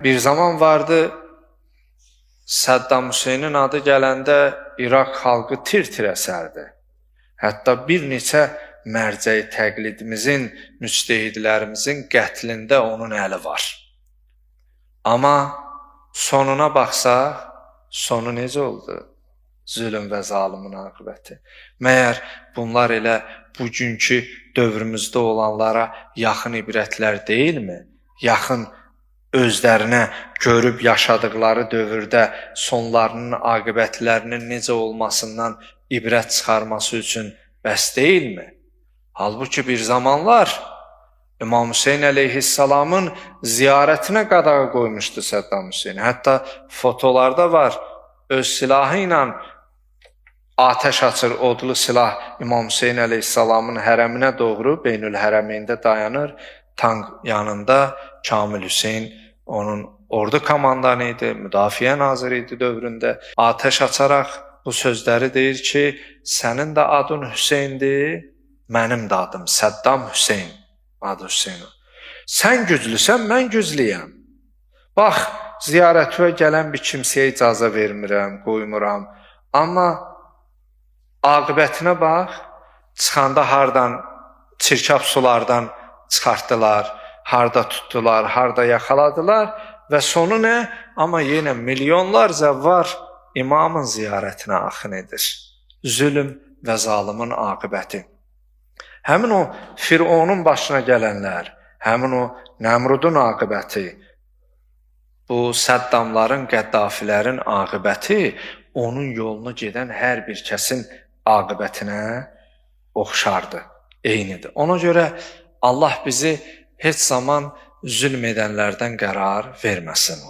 Bir zaman vardı, Saddam Hüseynin adı gələndə İraq xalqı tir-tir əsərdi. Hətta bir neçə mərcəyi təqlidimizin, müctehidlərimizin qətlində onun əli var. Amma sonuna baxsaq, sonu necə oldu? Zülm və zalimin aqibəti. Məyər bunlar elə bugünkü dövrümüzdə olanlara yaxın ibrətlər deyilmi? Yaxın özlərinə görüb yaşadıkları dövrdə sonlarının aqibətlərinin necə olmasından ibrət çıxarması üçün bəs deyilmi? Halbuki bir zamanlar İmam Hüseyin əleyhissalamın ziyarətinə qadağa qoymuşdu Saddam Hüseyin. Hətta fotolarda var, öz silahı ilə atəş açır, odlu silah İmam Hüseyin əleyhissalamın hərəminə doğru Beynül Hərəmeyndə dayanır. Tank yanında Kamil Hüseyin onun ordu komandanı idi, müdafiə naziri idi dövründə. Atəş açaraq bu sözləri deyir ki, sənin də adın Hüseyndir, mənim də adım Saddam Hüseyin. Adı Hüseyin. Sən güclüsən, mən güclüyəm. Bax, ziyarətə gələn bir kimsəyə icazə vermirəm, qoymuram. Amma aqibətinə bax, çıxanda hardan, çirkab sulardan çıxartdılar, harda tutdular, harda yaxaladılar və sonu nə? Amma yenə milyonlarca var imamın ziyarətinə axın edir. Zülm və zalimin aqibəti. Həmin o Fironun başına gələnlər, həmin o Nəmrudun aqibəti, bu Səddamların, Qəddafilərin aqibəti onun yolunu gedən hər bir kəsin aqibətinə oxşardı, eynidir. Ona görə Allah bizi heç zaman zülm edənlərdən qərar verməsin.